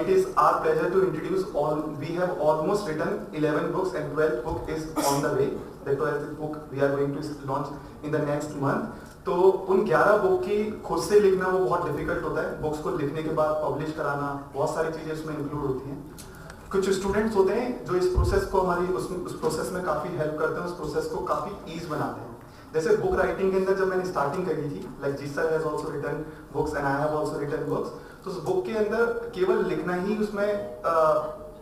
it is our pleasure to introduce all. We have almost written 11 books and 12th book is on the way. The 12th book we are going to launch in the next month. तो उन 11 book की खुद से लिखना वो बहुत difficult होता है. बुक्स को लिखने के बाद पब्लिश कराना, बहुत सारी चीजें उसमें इंक्लूड होती हैं. कुछ स्टूडेंट्स होते हैं जो इस प्रोसेस को हमारी उस प्रोसेस में काफी हेल्प करते हैं, उस प्रोसेस को काफी ईज बनाते हैं. जैसे बुक राइटिंग के अंदर जब मैंने स्टार्टिंग करी थी, like ji sir has also written books and I have also written books, तो उस बुक के अंदर केवल लिखना ही उसमें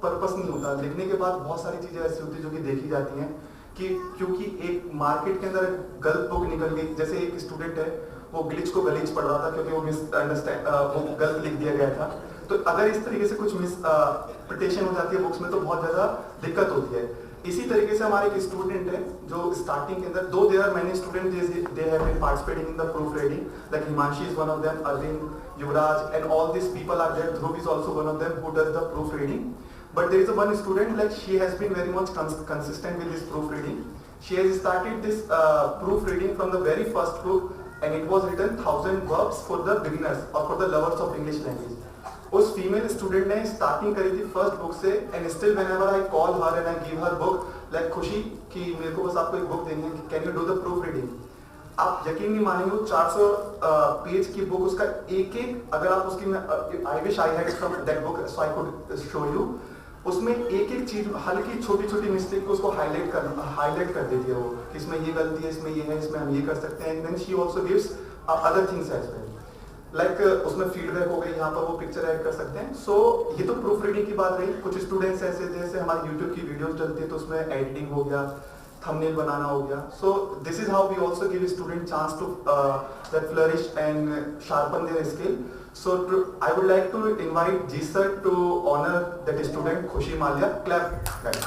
पर्पस नहीं होता. लिखने के बाद बहुत सारी चीजें ऐसी होती है जो कि देखी जाती हैं कि क्योंकि एक मार्केट के अंदर गलत बुक निकल गई. जैसे एक स्टूडेंट है, वो ग्लिच को गलीच पढ़ रहा था क्योंकि वो वो गलत लिख दिया गया था. तो अगर इस तरीके से कुछ मिसइंटरप्रिटेशन हो जाती है बुक्स में तो बहुत ज्यादा दिक्कत होती है. इसी तरीके से हमारे एक स्टूडेंट है जो स्टार्टिंग के अंदर, though there are many student they have been participating in the proof reading, like Himanshi is one of them, Arvind, Yuvraj and all this people are there. Dhruv is also one of them who does the proof reading. But there is one student, like she has been very much consistent with this proofreading. She has started this proofreading from the very first book, and it was written 1000 verbs for the beginners or for the lovers of English language. उस female student ने starting करी थी first book से, and still whenever I call her and I give her book, like खुशी कि मेरे को बस आपको एक बुक देनी है, can you do the proof reading. आप यकीन नहीं मानेंगे, 400 पेज की बुक, उसका एक एक अगर आप उसकी, I wish I had from that book so I could show you, उसमें एक एक चीज हल्की छोटी छोटी मिस्टेक को उसको हाईलाइट कर देती है वो, कि इसमें ये गलती है, इसमें ये है, इसमें हम ये कर सकते हैं. And then she also gives other things as well, like उसमें फीडबैक हो गई, यहाँ पर वो पिक्चर ऐड कर सकते हैं. सो ये तो प्रूफ रीडिंग की बात रही. कुछ स्टूडेंट्स ऐसे जैसे हमारे यूट्यूब की वीडियोस डलती है तो उसमें एडिटिंग हो गया, थंबनेल बनाना हो गया. So this is how we also give student chance to that flourish and sharpen their skill. So I would like to invite Ji sir to honor that student Khushi Malia. Clap, guys.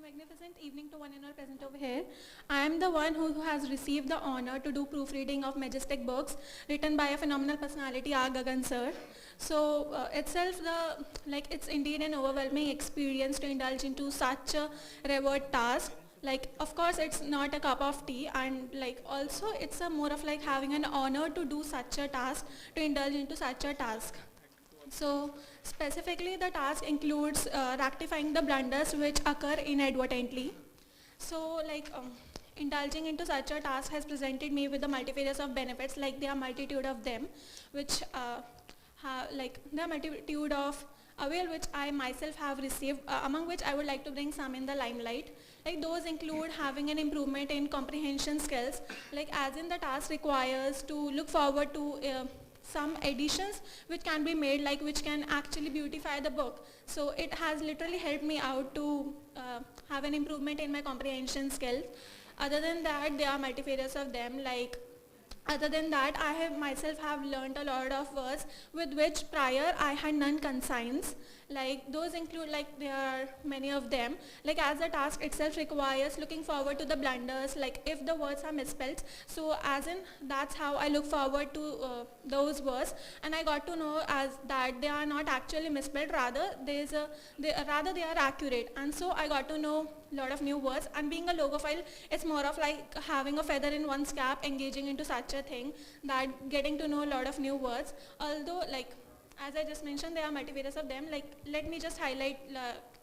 Magnificent evening to one and all present over here. I am the one who has received the honor to do proofreading of majestic books written by a phenomenal personality, R. Gagan sir. So itself, it's indeed an overwhelming experience to indulge into such a revered task. Like, of course, it's not a cup of tea, and like also it's a more of like having an honor to do such a task, to indulge into such a task. So specifically the task includes rectifying the blunders which occur inadvertently. So indulging into such a task has presented me with the multifarious of benefits, like there are multitude of them, which there are multitude of avail which I myself have received, among which I would like to bring some in the limelight. Like those include having an improvement in comprehension skills, like as in the task requires to look forward to some additions which can be made, like which can actually beautify the book. So it has literally helped me out to have an improvement in my comprehension skills. Other than that, there are multifarious of them. Like other than that, I have myself have learned a lot of words with which prior I had none consigns. Like those include, like there are many of them, like as the task itself requires looking forward to the blunders, like if the words are misspelled, so as in that's how I look forward to those words, and I got to know as that they are not actually misspelled, rather they are accurate, and so I got to know a lot of new words. And being a logophile, it's more of like having a feather in one's cap, engaging into such a thing, that getting to know a lot of new words. Although like as I just mentioned, there are multivarious of them. Like let me just highlight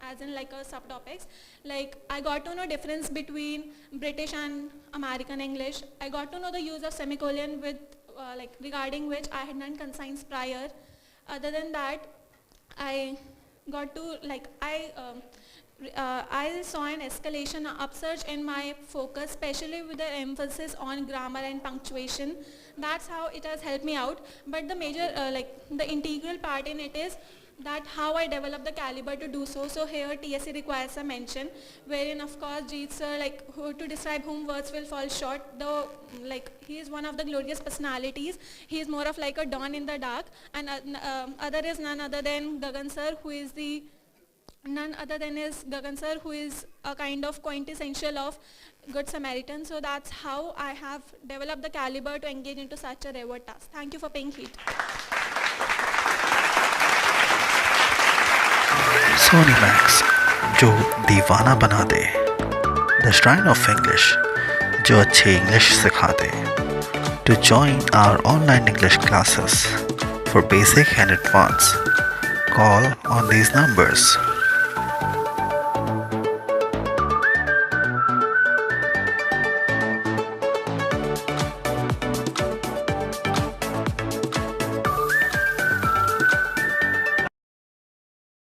as in like a subtopics. Like I got to know difference between British and American English. I got to know the use of semicolon with regarding which I had none consigns prior. Other than that, I got to I saw an escalation, upsurge in my focus, especially with the emphasis on grammar and punctuation. That's how it has helped me out. But the major, the integral part in it is that how I develop the caliber to do so. So here TSC requires a mention, wherein of course Jeet sir, to describe whom words will fall short, though he is one of the glorious personalities. He is more of like a dawn in the dark, and other is none other than Gagan sir, who is the none other than is Gagan sir, who is a kind of quintessential of Good Samaritan. So that's how I have developed the caliber to engage into such a remote task. Thank you for paying heed. Sonimax, जो दीवाना बना दे. The Shrine of English, जो अच्छी English सिखा दे. To join our online English classes for basic and advanced, call on these numbers